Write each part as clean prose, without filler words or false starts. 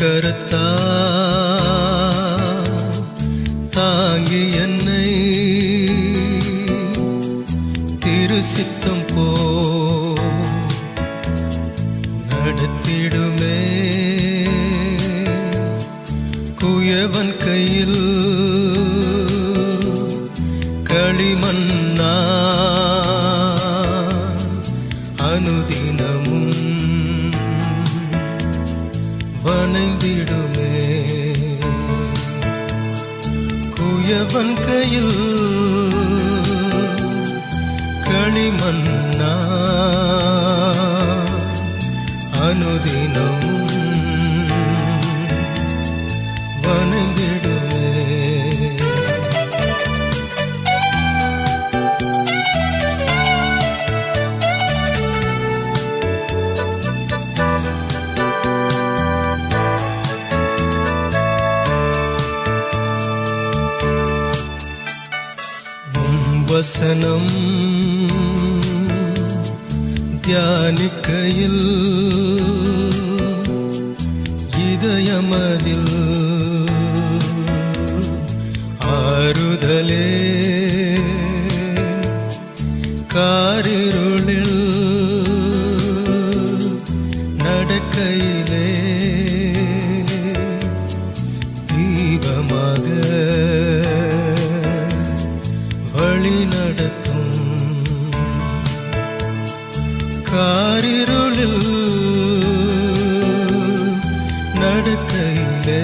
கரத்தா தாங்கி என்னை திருசித்தம் போ நடத்திடுமே. குயவன் கையில் களிமண்ணா அனுதினமும் வணைந்திடுமே. குயவன் கையில் களிமண்ணா அனுதினம் வணைந்திடுமே. வசனம் தியானிக்கையில் இதயமதில் ஆறுதலே. காரிருளில் நடக்கையிலே தீபமாக வழி நடத்தும். காரிருளில் நடக்கையிலே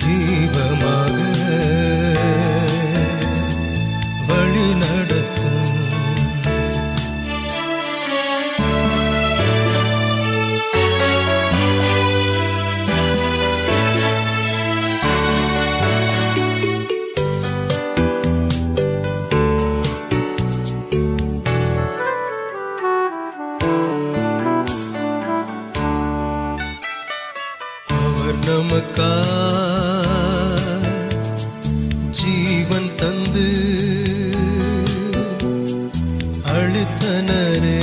தீபமாக வழி நடத்தும். நமக்கா ஜீவன் தந்து அளித்தனரே.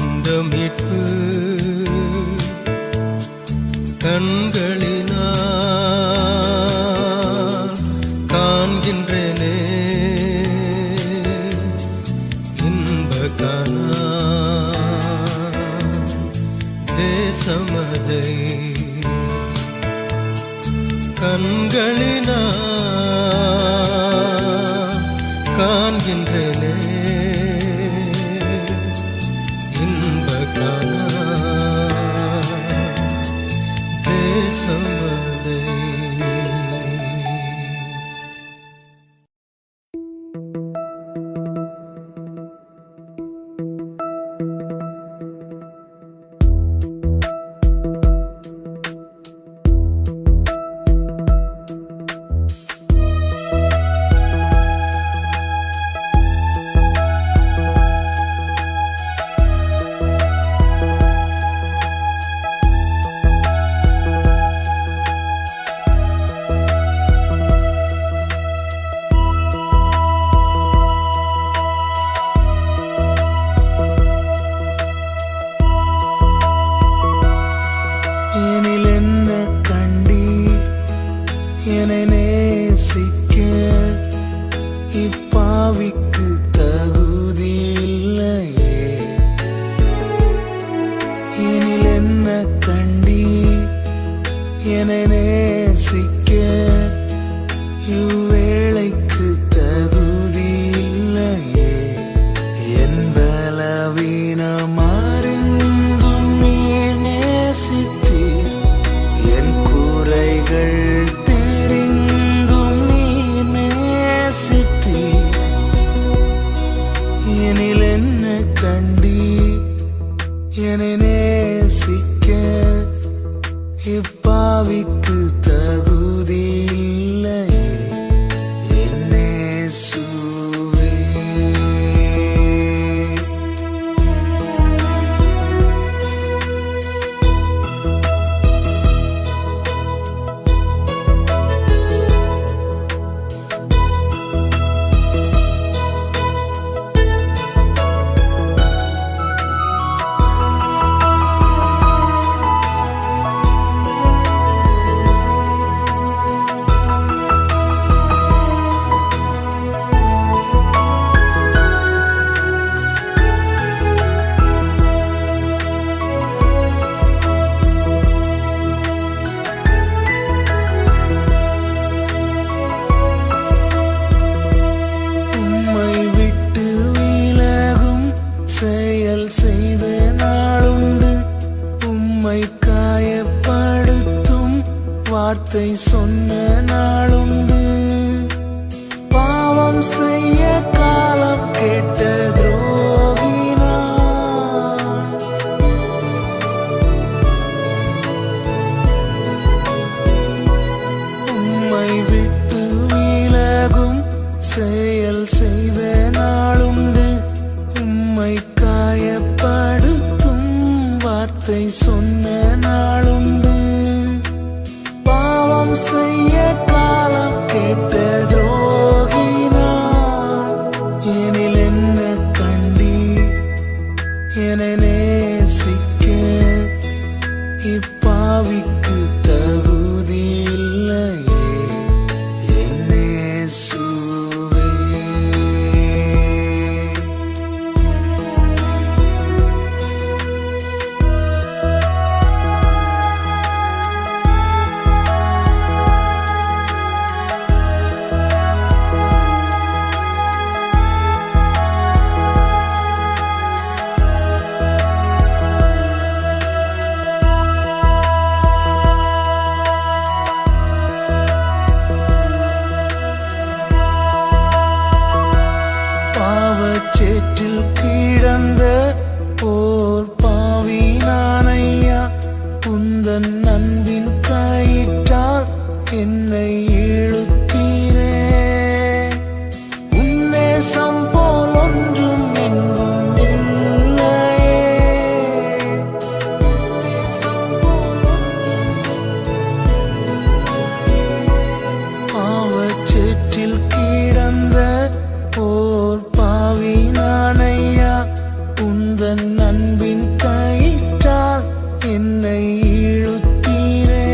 இந்த மீட்பு கண்களினால் காண்கின்றேனே. இன்பகானா தேசமதை கண்களினால் காண்கின்றேனே. இன்பகானா தேசமதை. என்னை நேசிக்க இப்பாவிக்கு தகு வார்த்தை சொன்ன நாளுண்டு. பாவம் செய்ய காலம் கேட்ட துரோகினான். உம்மை விட்டு விலகும் செயல் செய்த நாளுண்டு. உம்மை காயப்படுத்தும் வார்த்தை சொன்ன நாளுண்டு. பாவம் செய்ய காலம் கேட்ட துரோகினான். எனில் என்ன கண்டி என்னை நேசிக்க இப்பாவிக்கு தகுதி இல்லையே என் இயேசுவே. பாவச்சேற்றில் கிடந்த ஓர் பாவி நானையா, உந்தன் அன்பின் கயிற்றால் என்னை இழுத்தீரே. உன்னேசம் போல் ஒன்றும் எங்கும் இல்லையே. உன்னேசம் போல் பாவச்சேற்றில் கிடந்த ஓர் பாவி நானையா, உந்தன் அன்பின் கயிற்றால் என்னை இழுத்தீரே.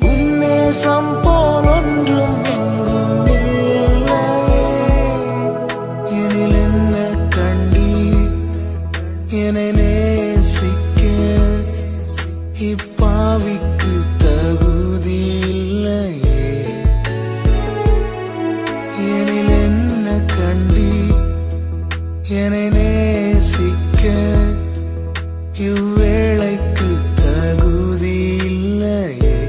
உன்னேசம் போல் ஒன்றும் எங்கும் இல்லையே. எனில் என்ன கண்டி என்னை நேசிக்க இப்பாவிக்கு தகுதி இல்லையே. எனில் என்ன கண்டி என்னை நேசிக்க இவ்வேளைக்கு தகுதி இல்லையே.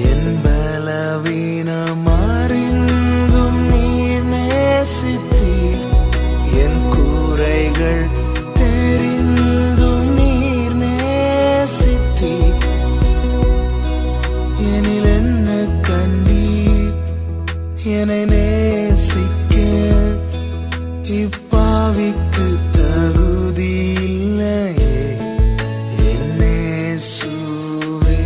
என் பலவீனம் அறிந்தும் நீர் நேசித்தீர். என் குறைகள் தெரிந்தும் நீர் நேசித்தீர். எனில் என்ன கண்டீர் என்னை நேசிக்க இப்பாவிக்கு தகுதி இல்லையே என் இயேசுவே.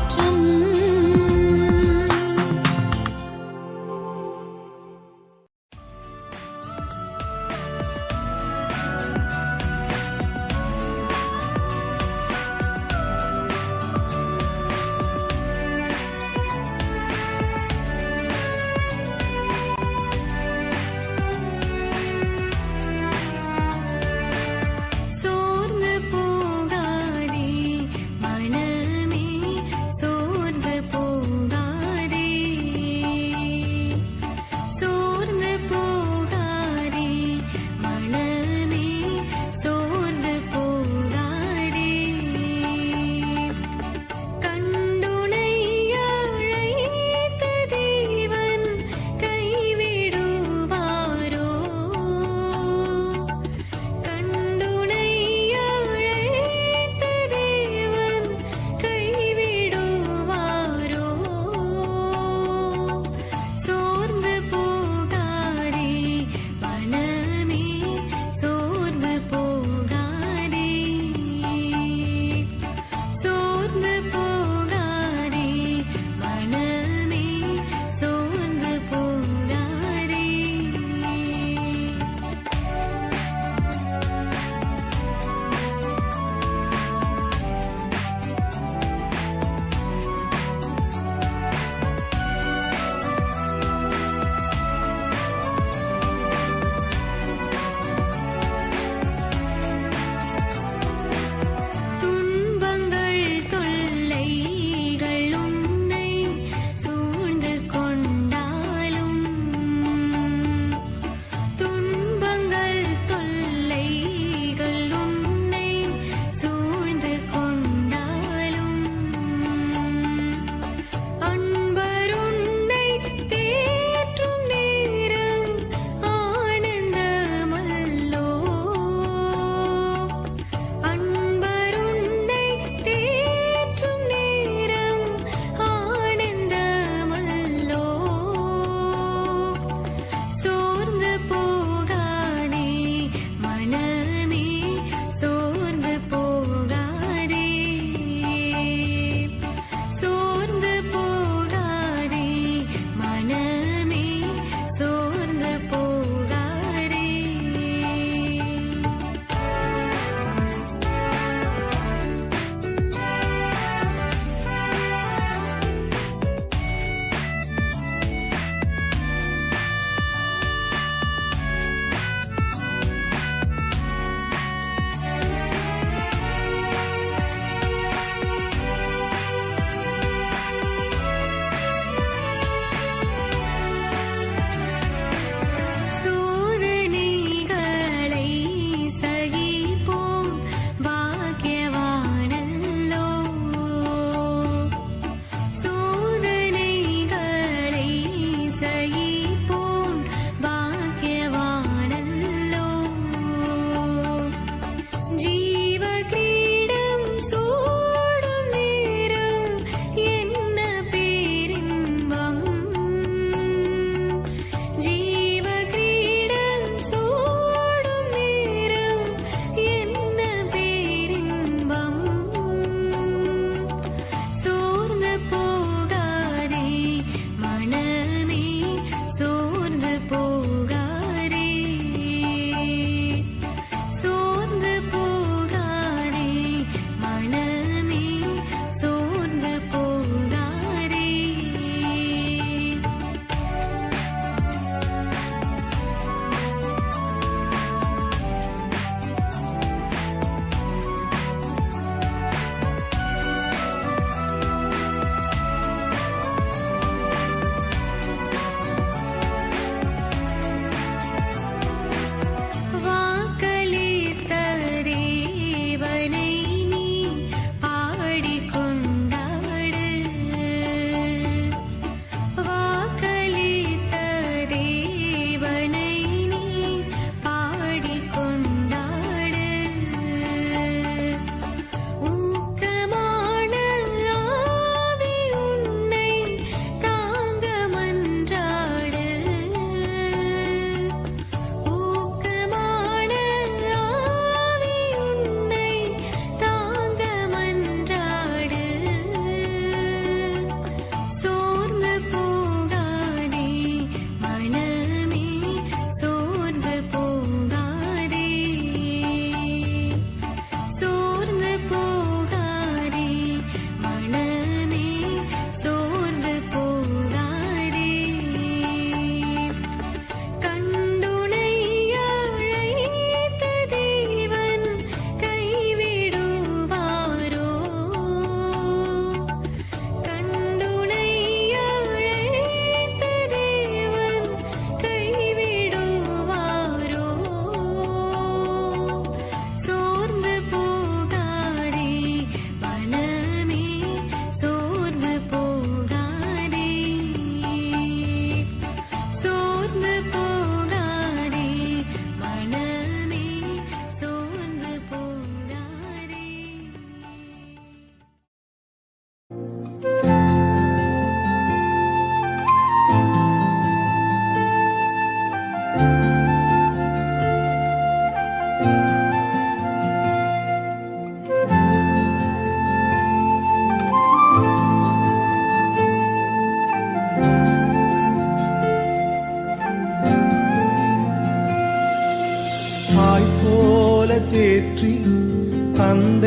மாற்றம். சோர்ந்து போகாதே மனமே, சோர்ந்து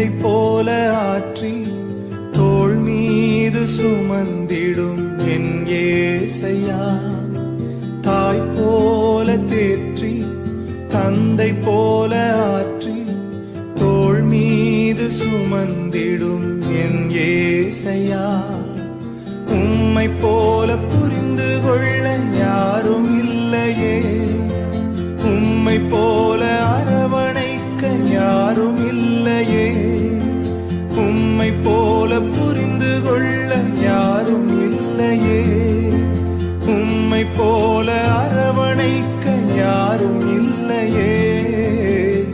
தந்தை போல ஆற்றி தோள் மீது சுமந்திடும் என் ஏசையா, தாய் போல தேற்றி தந்தை போல ஆற்றி தோள் மீது சுமந்திடும் என் ஏசையா, உம்மை போல புரிந்து கொள்ள யாரும் இல்லையே, உம்மை போல அரவணைக்க யாரும் இல்லையே, உம்மை போல புரிந்து கொள்ள யாரும் இல்லையே, உம்மை போல அரவணைக்க யாரும் இல்லையே.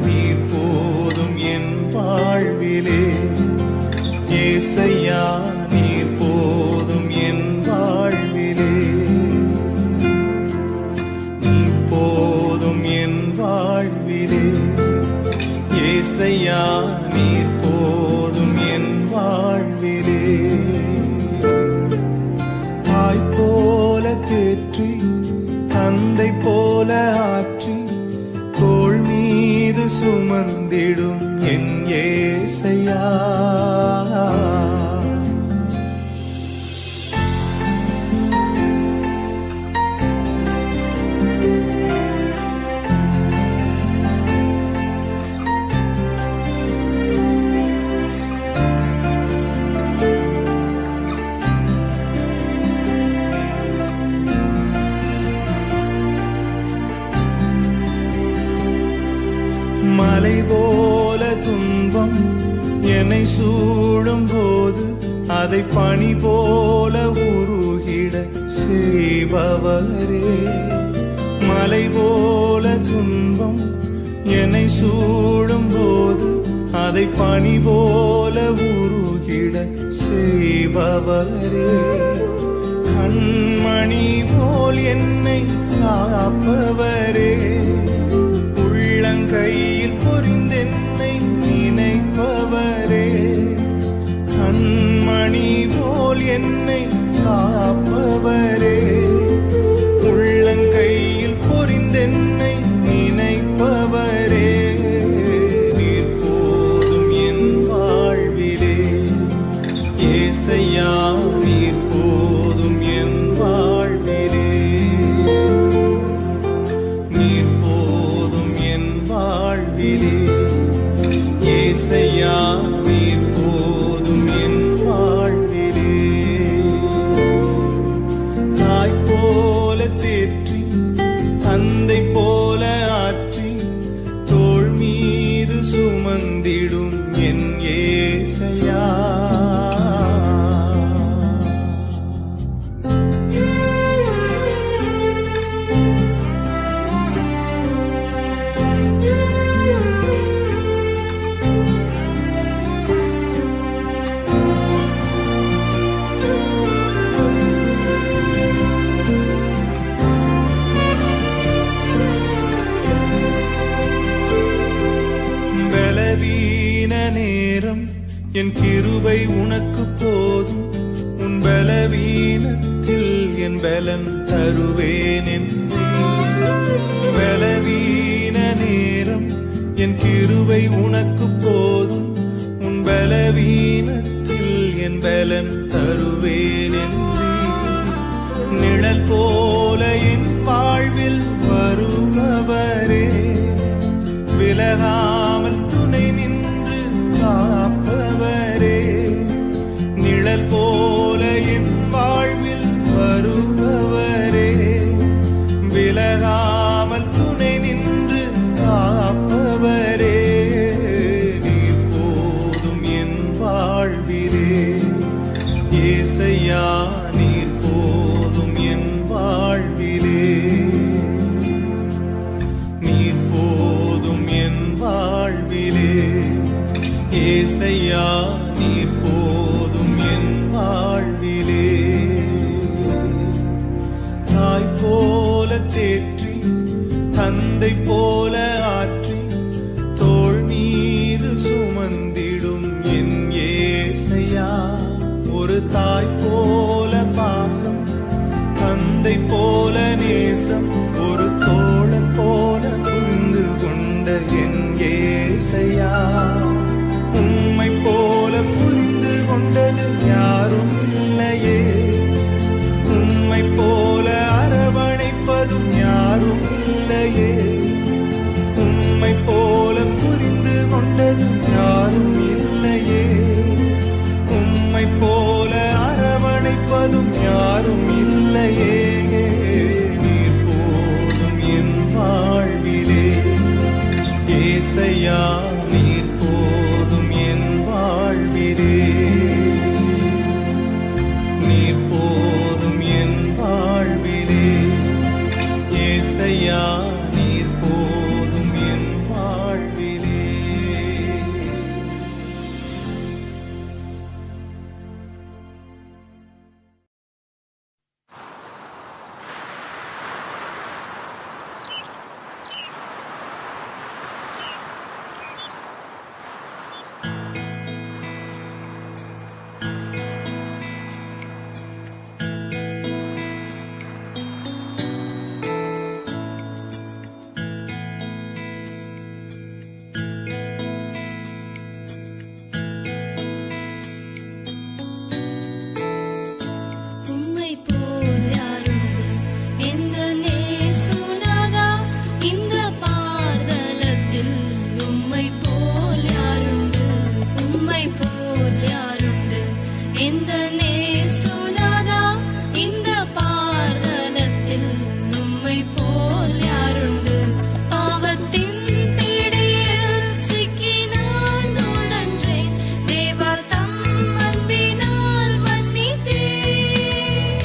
நீர் போதும் என் வாழ்விலே ஏசையா, நீர் போதும் என் வாழ்விலே, நீர் போதும் என் வாழ்விலே ஏசையா, நீர் போதும் என் வாழ்விலே. தாய் போல தேற்றி தந்தை போல ஆற்றி தோள் மீது சுமந்திடும் என் ஏசையா. மலை போல துன்பம் என்னை சூடும் போது அதை பனி போல உருகிட செய்பவரே, மலை போல துன்பம் என்னை சூடும் போது அதை பனி போல உருகிட செய்பவரே, கண்மணி போல் என்னை காப்பவரே, உள்ளங்கையில் பொறிந்தென்னை நினைப்பவரே, கண்மணி போல் என்னை காப்பவரே, உள்ளங்கையில் பொறிந்தென்னை நினைப்பவரே. நீர் போதும் என் வாழ்விலே ஏசையா, நீர் போதும் என் வாழ்விலே, நீர் போதும் என் வாழ்விலே ஏசையா, நீர் போதும் என் வாழ்விலே. தாய் போல தேற்றி தந்தை போல ஆற்றி தோள் மீது சுமந்திடும் என் ஏசையா. பலவீன நேரம் என் கிருபை உனக்கு போதும், உன் பலவீனத்தில் என் பலன் தருவேன் என்றீர். பலவீன நேரம் என் கிருபை உனக்கு போதும், உன் பலவீனத்தில் என் பலன் தருவேன் என்றீர். நிழல் போல என் வாழ்வில் வருபவரே, விலகாமல் துணை நின்று காப்பவரே, நிழல் போல என் வாழ்வில் வருபவரே, விலகாமல் துணை நின்று காப்பவரே. நீர் போதும் என் வாழ்விலே ஏசையா, நீர் போதும் என் வாழ்விலே, நீர் போதும் என் வாழ்விலே ஏசையா, நீர் போதும் என் வாழ்விலே. தாய் போல தேற்றி தந்தை போல ஆற்றி தோள் மீது சுமந்திடும் என் ஏசையா, ஒரு தாய் போல பாசம் தந்தை போல நேசம் ஒரு தோழன் போல புரிந்து கொண்ட என் ஏசையா, உம்மை போனதும் யாரும் இல்லையே, நீர் போதும் என் வாழ்விலே. ஏசையா நீர் போதும் என் வாழ்விலே, நீர் போதும் என் வாழ்விலே. ஏசையா நீர் போதும் என் வாழ்விலே. உம்மை போல் யாருண்டு எந்த நேசுநாதா, இந்த பார்தலத்தில் உம்மை போல் யாருண்டு, உம்மை போல் யாருண்டு எந்த நேசுநாதா, இந்த பார்தலத்தில் உம்மை போல் யாருண்டு. பாவத்தின் பிடியில் சிக்கி நான் உழன்றேன், தேவா தம் அன்பினால் மன்னித்தீர்.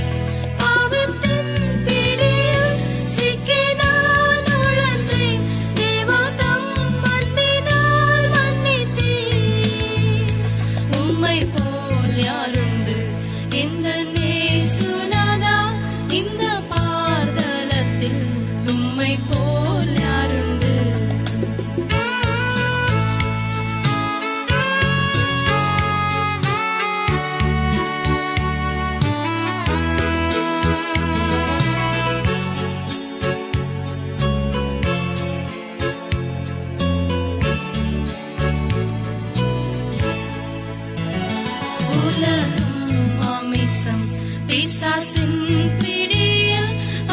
பாவத்தின் பிடியில் சிக்கி நான் உழன்றேன், தேவா தம் அன்பினால் மன்னித்தீர். உம்மை போல் யாருண்டு எந்த நேசுநாதா, இந்த பார்தலத்தில் உம்மை போல் யாருண்டு. உலகம் மாமிசம் பிசாசின் பிடியில்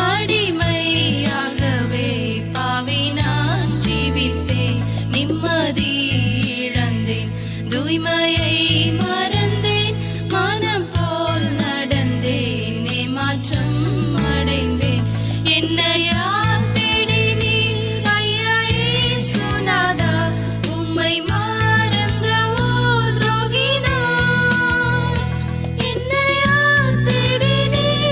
அடிமையாகவே பாவி நான் ஜீவித்தேன். நிம்மதி இழந்தேன், தூய்மையை மறந்தேன், மனம் போல் நடந்தேன், ஏமாற்றம் அடைந்தேன். என்னையா தேடினீர் ஐயா இயேசுநாதா, உம்மை மறந்த ஓர் துரோகி நான். என்னையா தேடினீர்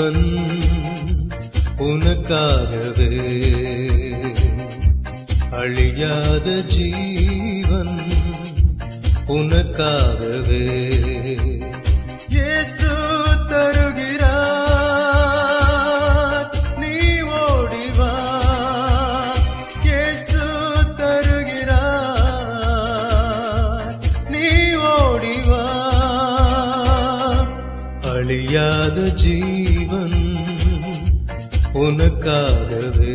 ஜீவன் உனக்காகவே, அழியாத ஜீவன் உனக்காகவே இயேசு தருகிறார், நீ ஓடி வா. இயேசு தருகிறார், நீ ஓடி வா. அழியாத ஜீவன் உனக்காகவே.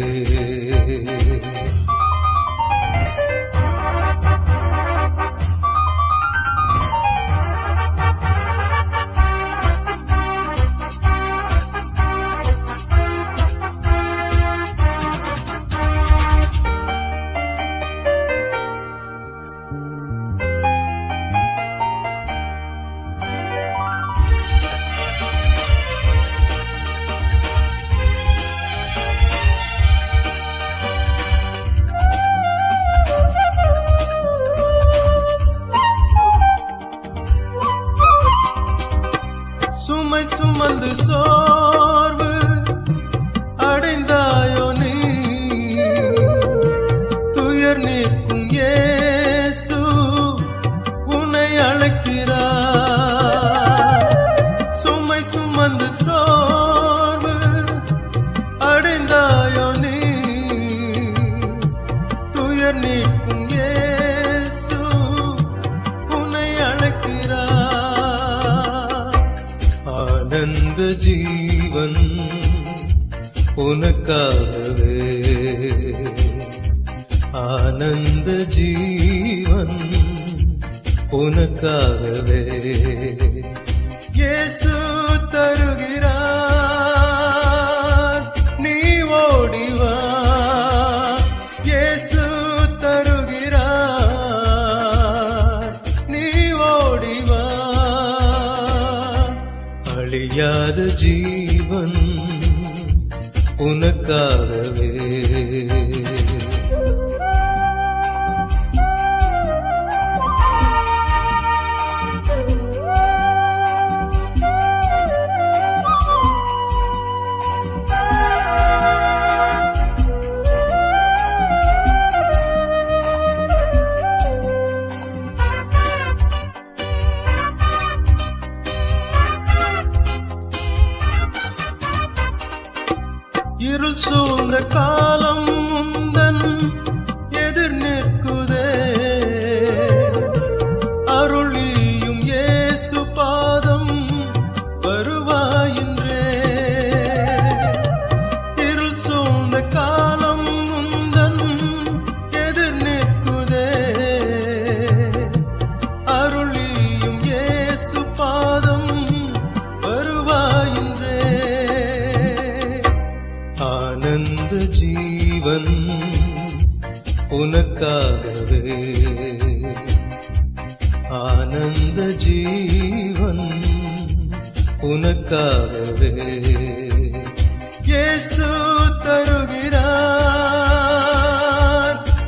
சுமை சுமந்து சோர்வு அடைந்தாயோ நீ, துயர் நீக்கும் இயேசு உன்னை அழைக்கிறார். சுமை சுமந்து சோர்வு அடைந்தாயோ நீ, துயர் நீக்கும் இயேசு உன்னை அழைக்கிறார். ஆனந்த ஜீவன் உனக்காகவே, ஆனந்த ஜீவன் உனக்காகவே இயேசு தருகிறார், நீ ஓடி வா. இயேசு தருகிறார், நீ ஓடி வா. அழியாத ஜீவன் உனக்காகவே. இருள் சூழ்ந்த காலம் முந்தன் எதிர் நிற்குதே, அருளியும் இயேசு பாதம் வருவாயின்றே. இருள் சூழ்ந்த காலம் முந்தன் எதிர் நிற்குதே, அருளியும் இயேசு பாதம் வருவாயின்றே. ஆனந்த ஜீவன் உனக்காகவே, ஆனந்த ஜீவன் உனக்காகவே இயேசு தருகிறார்,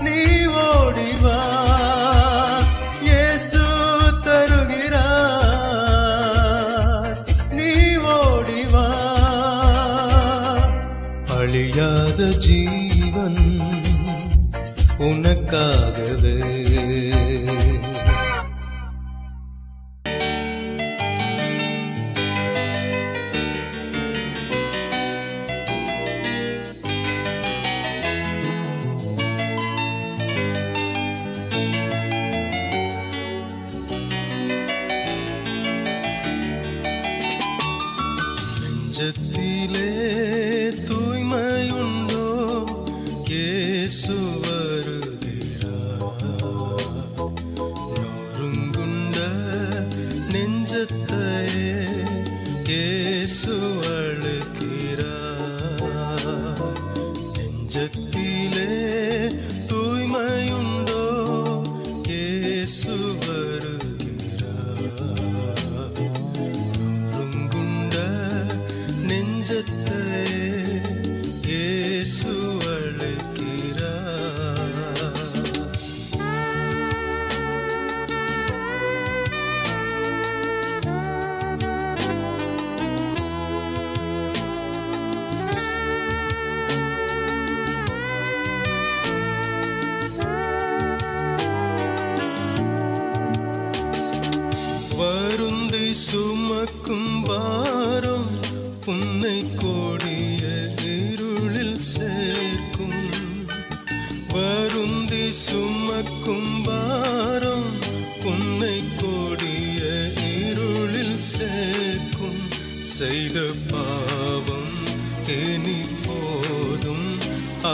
நீ ஓடி வா. இயேசு தருகிறார், நீ ஓடி வா. அழியாத ஜீவன் உனக்காகவே. நெஞ்சத்திலே தூய்மையுண்டோ, இயேசு வருகிறார். நொறுங்குண்ட நெஞ்சத்தை இயேசு அழைக்கிறார். நெஞ்சத்திலே தூய்மையுண்டோ, இயேசு வருகிறார். நொறுங்குண்ட நெஞ்சத்தை இயேசு அழைக்கிறார். உன்னை கோடிய இருளில் சேர்க்கும். வருந்தி சுமக்கும் பாரம் உன்னை கோடிய இருளில் சேர்க்கும். செய்த பாவம் இனி போதும்,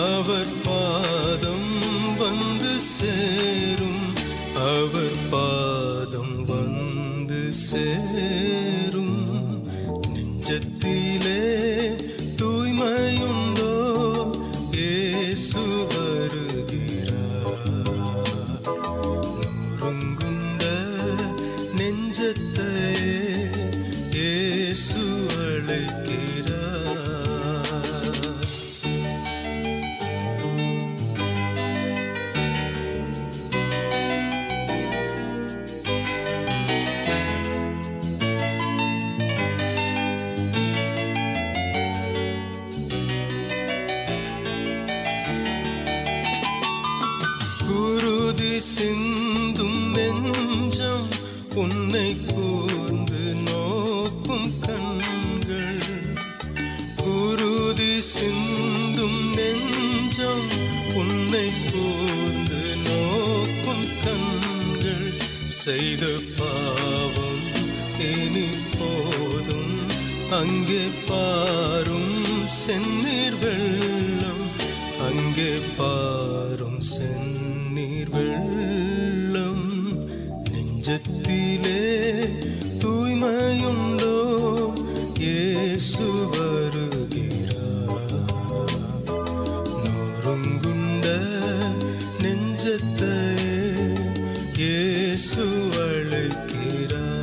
அவர் பாதம் வந்து சேரும், அவர் பாதம் வந்து சேரும். நெஞ்சத்திலே தூய்மையுண்டோ, இயேசு வருகிறார். நொறுங்குண்ட நெஞ்சத்தை இயேசு அழைக்கிறார். குருதி சிந்தும் நெஞ்சம் உன்னை கூர்ந்து நோக்கும் கண்கள். குருதி சிந்தும் நெஞ்சம் உன்னை கூர்ந்து நோக்கும் கண்கள். செய்த பாவம் இனி போதும், அங்கே பாரும் செந்நீர் வெள்ளம், அங்கே பாரும் செந்நீர் வெள்ளம். நெஞ்சத்திலே தூய்மையுண்டோ, இயேசு வருகிறார். நொறுங்குண்ட நெஞ்சத்தை இயேசு அழைக்கிறார்.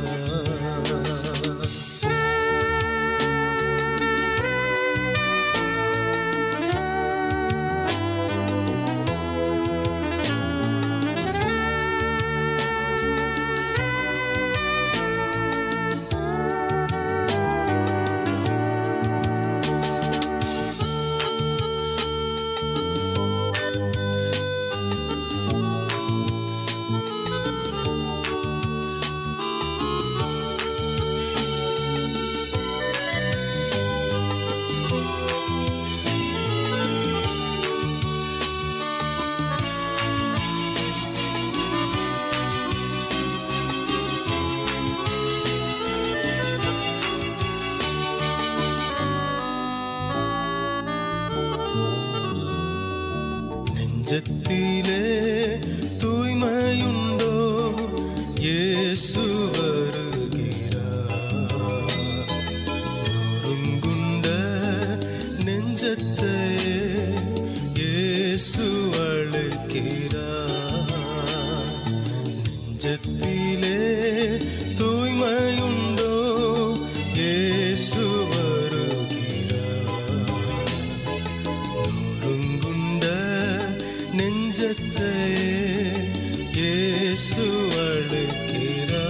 நெஞ்சத்திலே தூய்மையுண்டோ, இயேசு வருகிறார். நொறுங்குண்ட நெஞ்சத்தை இயேசு அழைக்கிறார். நெஞ்சத்திலே தூய்மையுண்டோ, இயேசு வருகிறார். நொறுங்குண்ட நெஞ்சத்தை இயேசு அழைக்கிறார்.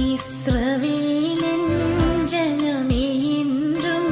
இஸ்ரவேலின் ஜனமே என்றும்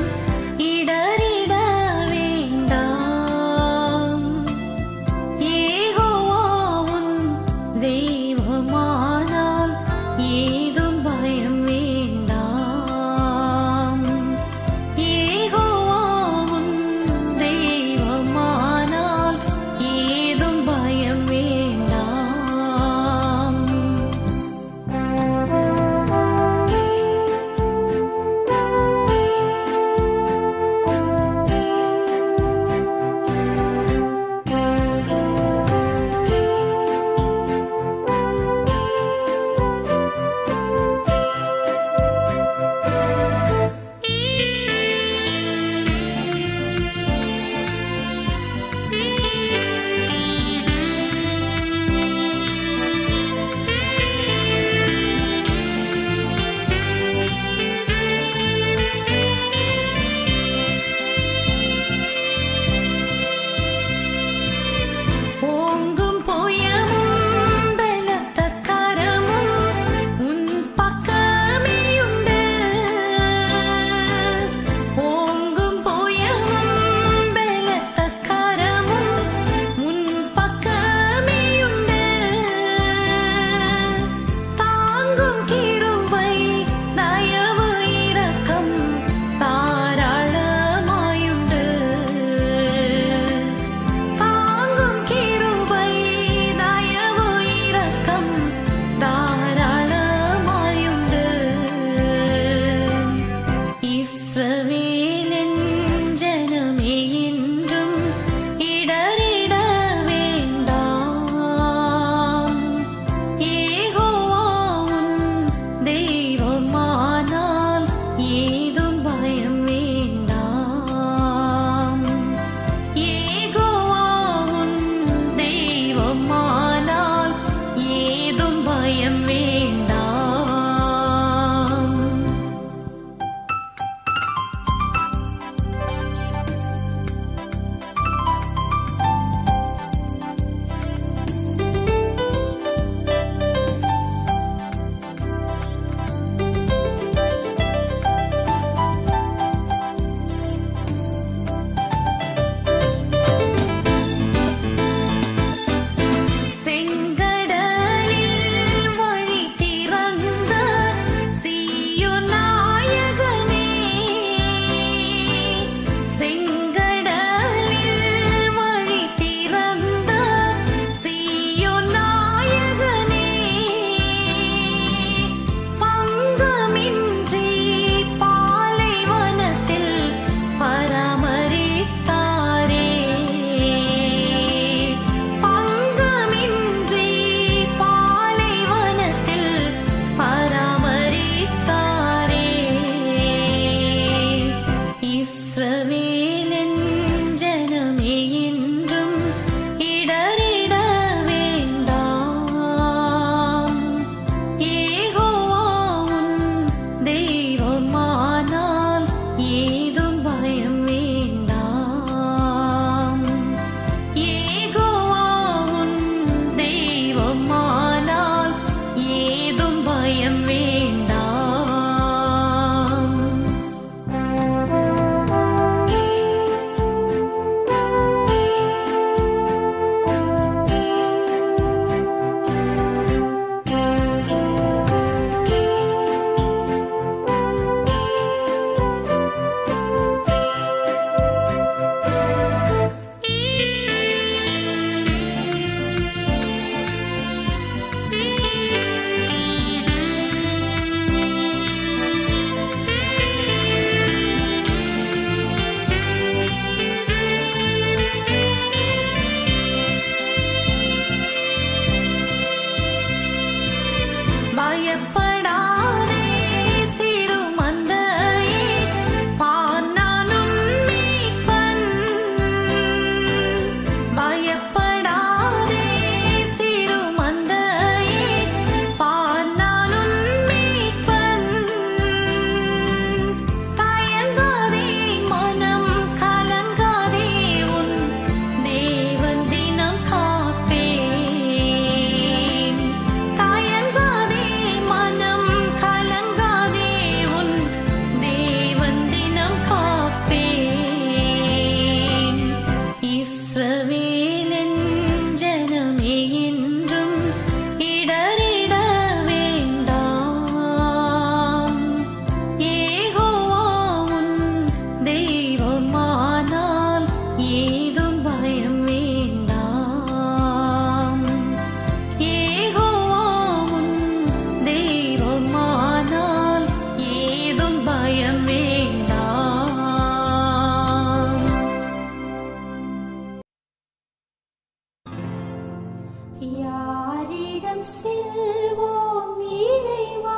யாரிடம் செல்வோம் இறைவா?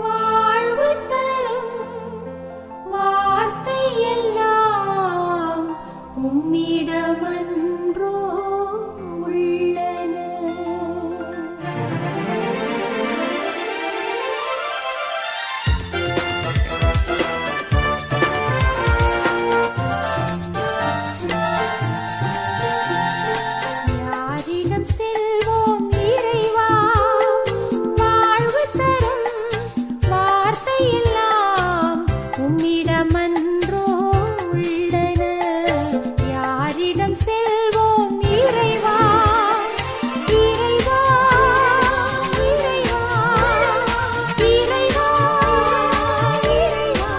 வாழ்வு தரும் வார்த்தை எல்லாம் உம்மிடமன்றோ உள்ளன. யாரிடம் செல்வோம் இறைவா? வாழ்வு தரும் வார்த்தை எல்லாம் உம்மிடமன்றோ உள்ளன. யாரிடம் செல்வோம் இறைவா? இறைவா, இறைவா, இறைவா, இறைவா.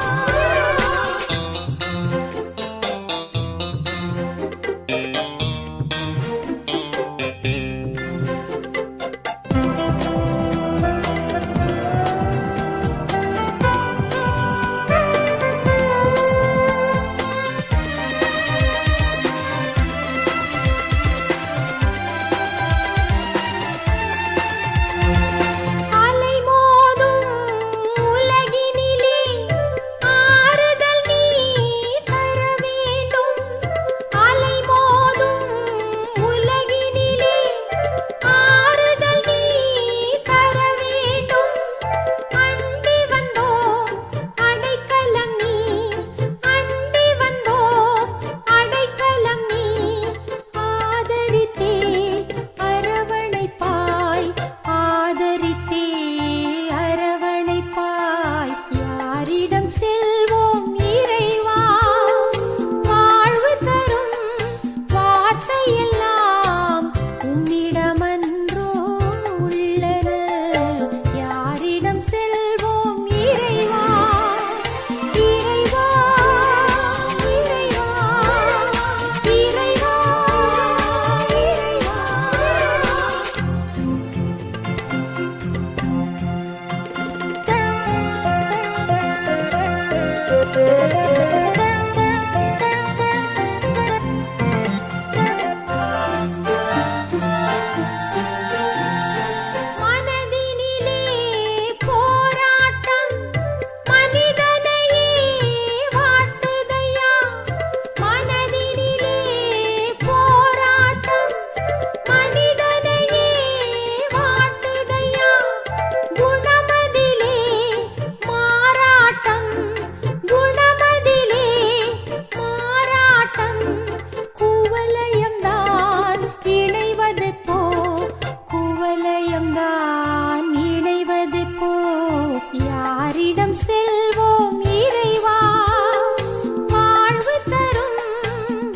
அலைமோதும் உலகினிலே ஆறுதல் நீ தர வேண்டும். அலைமோதும் உலகினிலே ஆறுதல் நீ தர வேண்டும். அண்டி வந்தோம் அடைக்கலம் நீ, அண்டி வந்தோம் அடைக்கலம் நீ. ஆதரித்தே அரவணைப்பாய், ஆதரித்தே அரவணைப்பாய். யாரிடம் செல்வோம் இறைவா? வாழ்வு தரும் வார்த்தை எல்லாம் உம்மிடமன்றோ உள்ளன. யாரிடம் செல்வோம் இறைவா? இறைவா, இறைவா, இறைவா, இறைவா. மனதினிலே போராட்டம் மனிதனையே வாட்டுதையா. மனதினிலே போராட்டம் மனிதனையே வாட்டுதையா. குணமதிலே மாறாட்டம், குணமதிலே மாறாட்டம். குவலயம்தான் இணைவதெப்போ, குவலயம்தான் இணைவதெப்போ. யாரிடம் செல்வோம் இறைவா? வாழ்வு தரும்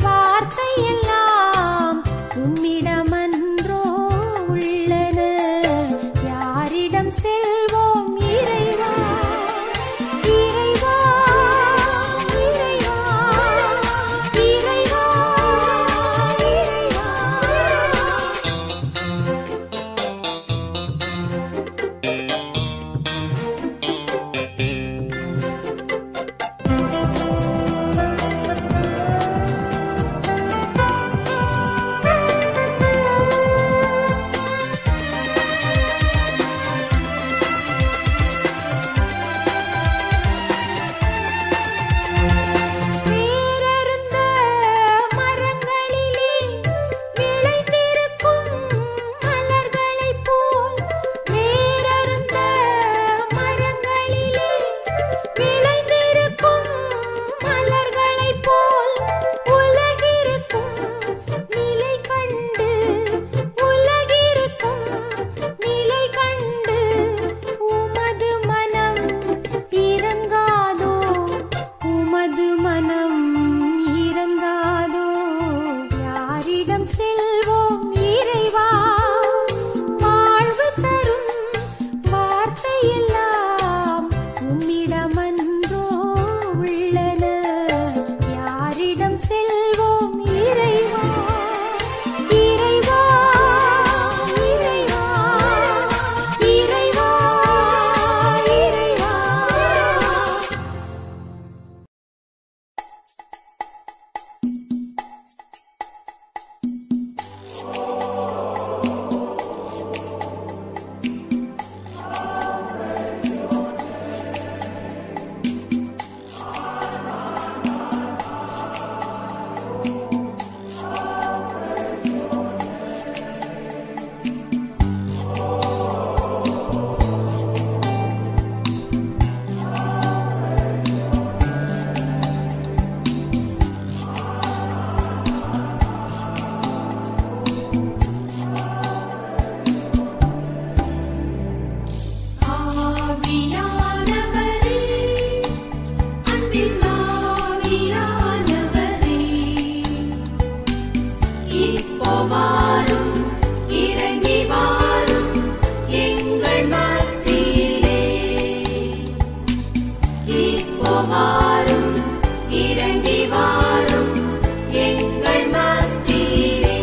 வார்த்தை எல்லாம் உம்மிடமன்றோ உள்ளன. யாரிடம் செல்வோம் இறைவா? இறைவா, இறைவா, இறைவா, இறைவா. வேரறுந்த மரங்களிலே விளைந்திருக்கும் மலர்களைப் போல், வேரறுந்த மரங்களிலே விளைந்திருக்கும் மலர்களைப் போல் உலகிருக்கும் நிலை கண்டு, உலகிருக்கும் நிலை கண்டு உமது மனம் இறங்காதோ, உமது மனம் இறங்காதோ. யாரிடம் செல்வோம் இறைவா? வாழ்வு தரும் வார்த்தை எல்லாம் உம்மிடமன்றோ உள்ளன. யாரிடம் செல்வோம் இறைவா? இறைவா, இறைவா, இறைவா, இறைவா. இப்போ வாரும் இறங்கி வாரும் எங்கள் மத்தியிலே இப்போ வாரும் இறங்கி வாரும் எங்கள் மத்தியிலே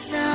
நேசம்